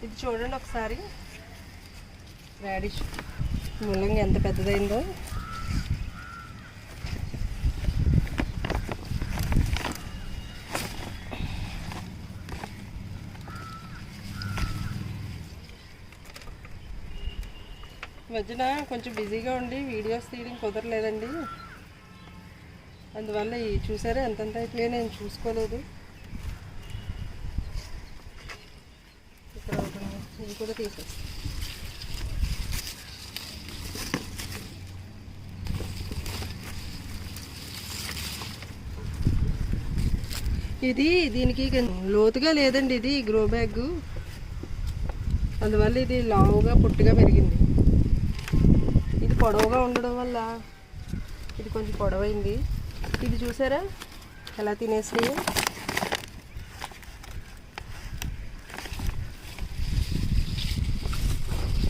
ఇది చూడండి ఒకసారి, రాడిష్ ముల్లంగి ఎంత పెద్దదైందో. మధ్యన కొంచెం బిజీగా ఉండి వీడియోస్ తీయడం కుదరలేదండి. అందువల్ల ఈ చూసారా ఎంతంత అయిపోయా, నేను చూసుకోలేదు. ఇక్కడ ఇది కూడా తీసేసి ఇది దీనికి లోతుగా లేదండి, ఇది గ్రో బ్యాగ్. అందువల్ల ఇది లావుగా పొట్టుగా పెరిగింది. ఇది పొడవుగా ఉండడం వల్ల ఇది కొంచెం పొడవైంది. ఇది చూసారా ఎలా తినేసినాయో.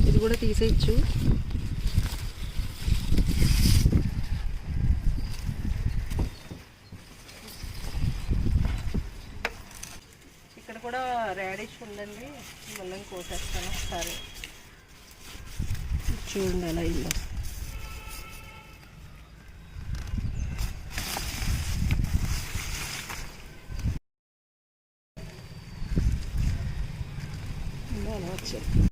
ఇది కూడా తీసేయచ్చు. ఇక్కడ కూడా రాడిష్ ఉందండి, మళ్ళీ కోసేస్తాను ఒకసారి. చూడండి అలా అయిందో. అలా వచ్చాయి.